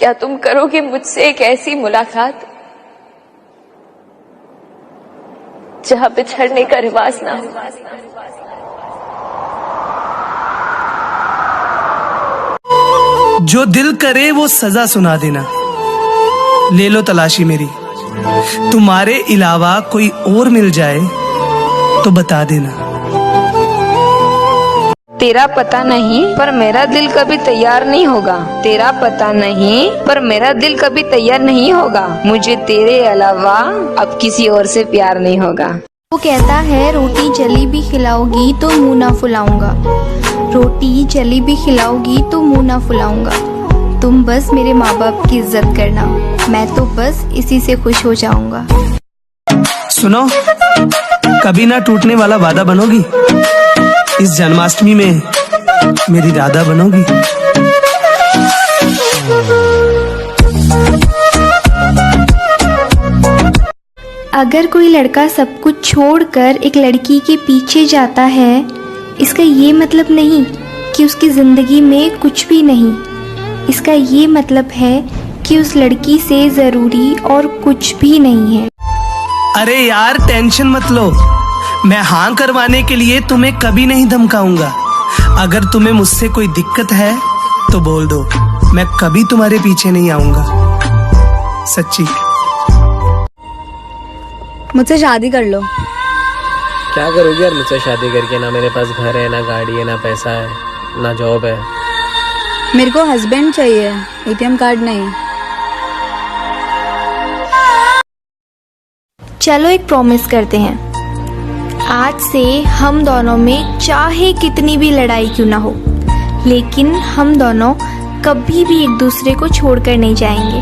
क्या तुम करोगे मुझसे एक ऐसी मुलाकात जहां बिछड़ने का रिवाज ना हो? जो दिल करे वो सजा सुना देना, ले लो तलाशी मेरी। तुम्हारे अलावा कोई और मिल जाए तो बता देना। तेरा पता नहीं पर मेरा दिल कभी तैयार नहीं होगा। तेरा पता नहीं पर मेरा दिल कभी तैयार नहीं होगा। मुझे तेरे अलावा अब किसी और से प्यार नहीं होगा। वो कहता है रोटी जली भी खिलाओगी तो मुंह ना फुलाऊंगा, रोटी जली भी खिलाओगी तो मुंह ना फुलाऊंगा। तुम बस मेरे माँ बाप की इज्जत करना, मैं तो बस इसी से खुश हो जाऊंगा। सुनो, कभी ना टूटने वाला वादा बनोगी, इस जन्माष्टमी में मेरी राधा बनोगी। अगर कोई लड़का सब कुछ छोड़कर एक लड़की के पीछे जाता है, इसका ये मतलब नहीं कि उसकी जिंदगी में कुछ भी नहीं। इसका ये मतलब है कि उस लड़की से जरूरी और कुछ भी नहीं है। अरे यार टेंशन मत लो, मैं हाँ करवाने के लिए तुम्हें कभी नहीं धमकाऊंगा। अगर तुम्हें मुझसे कोई दिक्कत है तो बोल दो, मैं कभी तुम्हारे पीछे नहीं आऊंगा, सच्ची। मुझसे शादी कर लो। क्या करोगी यार मुझसे शादी करके? ना मेरे पास घर है, ना गाड़ी है, ना पैसा है, ना जॉब है। मेरे को हस्बैंड चाहिए, एटीएम कार्ड नहीं। चलो एक प्रॉमिस करते हैं, आज से हम दोनों में चाहे कितनी भी लड़ाई क्यों ना हो, लेकिन हम दोनों कभी भी एक दूसरे को छोड़कर नहीं जाएंगे।